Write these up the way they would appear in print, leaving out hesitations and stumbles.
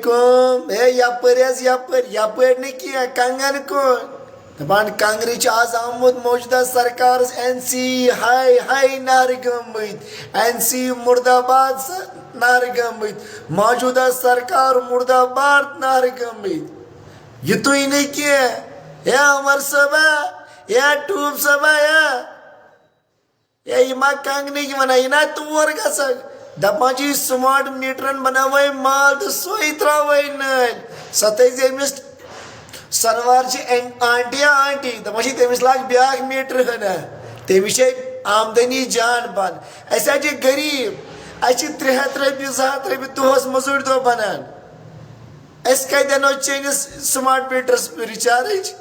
کم اے یپر حظ یپر نی کنگن کن دپان کنگرچ آز آمت موجودہ سرکار این سی ہائی ہائی نار گمت این سی مرد آباد نار گمت موجودہ سرکار مرد آباد نار گمت یہ تو ہی نہیں کیا یا عمر صبا یا ٹوب صبا یا ما کنگ نہیں ونان یہ نا تور گسک دپان چی سمارٹ میٹرن بناوے مال تو سوئی تراوے نل ستائز امس سنوار چی آنٹی دپان چی تمس لاگ بیاک میٹر ہنا تمس چی آمدنی جان بن ایسا چی غریب اچھی 300 رۄپیہِ 200 رۄپیہِ دۄہس مزوٗرۍ دۄہ بنان اس کتہِ انو چٲنِس سمارٹ میٹرس ریچارج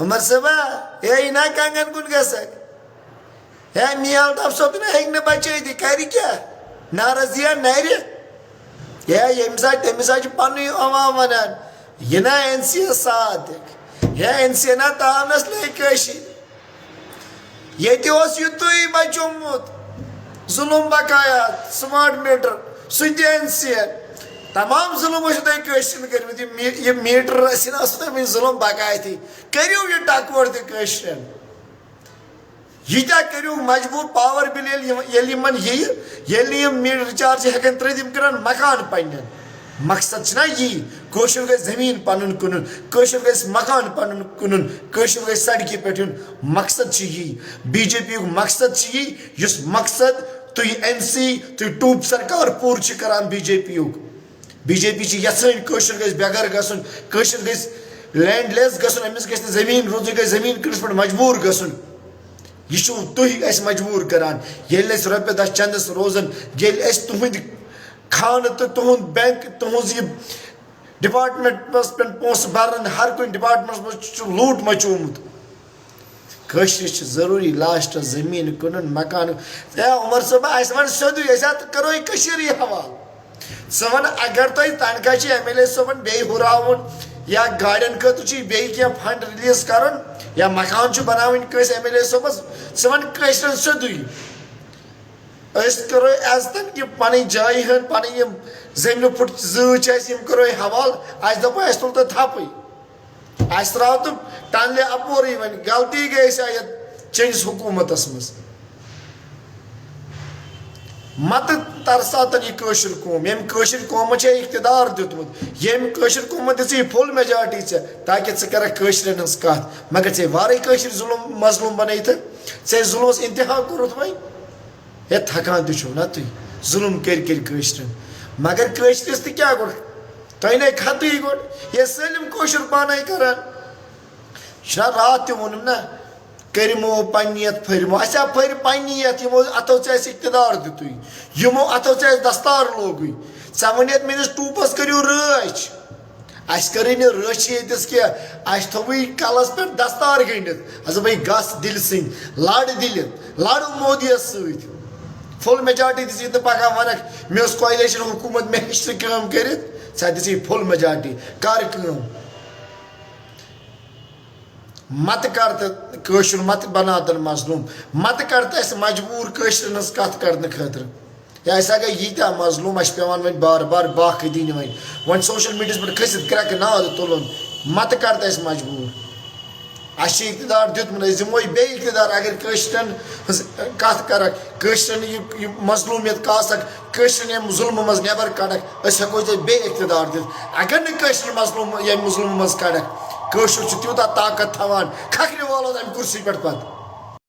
عمر صٲبا ہے یہِ نا کنگن کُن گژھکھ ہے میال ٹاپ صٲبن ہیٚکہِ نہٕ بچٲیِتھ کرِ کیٛاہ ناراضیا نرِ ہے ییٚمہِ ساتہٕ تٔمِس حظ چھُ پنُن عوام ونان یہِ نا این سی یس ساتھ دِکھ ہے این سی نا تاونس لٲگۍ کٲشِرۍ ییٚتہِ اوس یُتُے بچومُت ظُلم بقایات سمارٹ میٹر سُہ تہِ این سی یَن تمام ظُلم ٲسِو تۄہہِ کٲشرٮ۪ن کٔرمٕتۍ یہِ میٹر ٲسِن آسوٕ تۄہہِ وٕنہِ ظُلم بقایتھٕے کٔرِو یہِ ٹکور تہِ کٲشرٮ۪ن ییٖتیاہ کٔرِو مجبوٗر پاور بِل ییٚلہِ یِمن یِیہِ ییٚلہِ نہٕ یِم رِچارج ہٮ۪کن ترٛٲیِتھ یِم کَرن مکان پنٕنٮ۪ن مقصد چھُنہ یی کٲشُر گژھِ زٔمیٖن پنُن کٕنُن کٲشُر گژھِ مکان پنُن کٕنُن کٲشُر گژھِ سڑکہِ پٮ۪ٹھ یُن مقصد چھُ یی بی جے پی یُک مقصد چھُ یی یُس مقصد تُہۍ این سی تُہۍ ٹوٗپ سرکار پوٗرٕ چھِ کران بی جے پی یُک بی جے پی چھِ یژھان کٲشُر گژھِ بےٚ گھر گژھُن کٲشُر گژھِ لینڈ لیس گژھُن أمِس گژھِ نہٕ زٔمیٖن روزُن گژھِ زٔمیٖن کٕننس پٮ۪ٹھ مجبوٗر گژھُن یہ چھو تُہۍ اَسہِ مجبوٗر کران ییٚلہِ أسۍ رۄپیہِ دہ چندس روزان ییٚلہِ أسۍ تُہنٛدِ خانہٕ تہٕ تُہنٛد بینک تُہنٛز یہِ ڈپارٹمنٹس پٮ۪ٹھ پونٛسہٕ بران ہر کُنہِ ڈپارٹمنٹس منٛز چھُ لوٗٹ مچومُت کٲشرِس چھُ ضروٗری لاسٹس زٔمیٖن کٕنُن مکان ہے عمر صٲبا اَسہِ وَن سیوٚدُے أسۍ ہا کرو یہِ کٔشیٖرٕے حوالہٕ ژٕ وَن اگر تۄہہِ تنخواہ چھِ ایم ایل اے صٲبن بیٚیہِ ہُراوُن یا گاڑٮ۪ن خٲطرٕ چھُے بیٚیہِ کینٛہہ فنڈ ریلیٖز کرُن یا مکان چھُ بناوٕنۍ کٲنٛسہِ ایم ایل اے صٲبس ژٕ وَن کٲشرٮ۪ن سیوٚدُے أسۍ کرو عزتن یہِ پنٕنۍ جایہِ ہٕنٛدۍ پنٕنۍ یِم زٔمیٖنہٕ پھٕٹ 2 چھِ اَسہِ یِم کرو حوالہٕ اَسہِ دوٚپ اَسہِ تُل تہٕ تھپٕے اَسہِ ترٛاو تہٕ ٹنلہِ اپورٕے وۄنۍ غلطی گٔے اَسہِ یتھ چٲنِس حکوٗمتس منٛز متہٕ ترساتن یہِ کٲشُر قوم ییٚمہِ کٲشِر قومن چھے اقتدار دیُتمُت ییٚمہِ کٲشِر قومن دِژٕے فُل میجارٹی ژےٚ تاکہِ ژٕ کرکھ کٲشرٮ۪ن ہٕنٛز کتھ مگر ژےٚ وارٕے کٲشِر ظُلم مظلوٗم بنٲیتھٕ ژےٚ ظُلمس انتہا کوٚرُتھ وۄنۍ ہے تھکان تہِ چھُو نا تُہۍ ظُلم کٔرۍ کٔرۍ کٲشرٮ۪ن مگر کٲشرِس تہِ کیٛاہ گوٚو تۄہہِ نے خطٕے گۄڈٕ ہے سٲلِم کٲشُر پانے کران یہِ چھُنہ راتھ تہِ ووٚنُم نا کٔرمو پننہِ یتھ پھٔرمو اَسہِ ہا پھٔرۍ پننہِ یتھ یِمو اتھو ژےٚ اَسہِ اقتدار دِتُے یِمو اتھو ژےٚ اَسہِ دستار لوگُے ژےٚ ووٚن یتھ میٲنِس ٹوٗپس کٔرِو رٲچھ اَسہِ کٔرٕے نہٕ رٲچھٕے ییٚتِس کینٛہہ اَسہِ تھوٚوُے کلس پٮ۪ٹھ دستار گٔنڈِتھ اَسا بھاے گژھ دِلہِ سٕنٛدۍ لڑ دِلہِ لڑ مودیَس سۭتۍ فُل میجارٹی دِژٕے نہٕ پگاہ ونکھ مےٚ ٲس کویلیشن حکوٗمت مےٚ ہیٚچ نہٕ کٲم کٔرِتھ ژےٚ دِژٕے فُل میجارٹی کر کٲم متہٕ کر تہٕ کٲشُر متہٕ بناو تن مظلوٗم متہٕ کر تہٕ اَسہِ مجبوٗر کٲشرٮ۪ن ہٕنٛز کتھ کرنہٕ خٲطرٕ یا أسۍ ہا گٔے ییٖتیاہ مظلوٗم اَسہِ چھِ پیٚوان وۄنۍ بار بار باکھٕ دِنہِ وۄنۍ سوشل میٖڈیاہس پٮ۪ٹھ کھٔسِتھ کرٛٮ۪کہٕ ناد تُلُن متہٕ کر تہٕ اَسہِ مجبوٗر اَسہِ چھُ اقتدار دیُتمُت أسۍ دِموے بیٚیہِ اقتدار اگر کٲشرٮ۪ن ہٕنٛز کتھ کرکھ کٲشرٮ۪ن یہِ مظلوٗمیت کاسکھ کٲشرٮ۪ن ییٚمہِ ظُلمہٕ منٛز نٮ۪بر کڑکھ أسۍ ہٮ۪کوے ژےٚ بیٚیہِ اقتدار دِتھ اگر نہٕ کٲشِر مظلوٗم ییٚمہِ ظُلمہٕ منٛز کڑکھ کٲشُر چھُ تیوٗتاہ طاقت تھاوان کھکھرِ والو تمہِ کُرسی پٮ۪ٹھ پتہٕ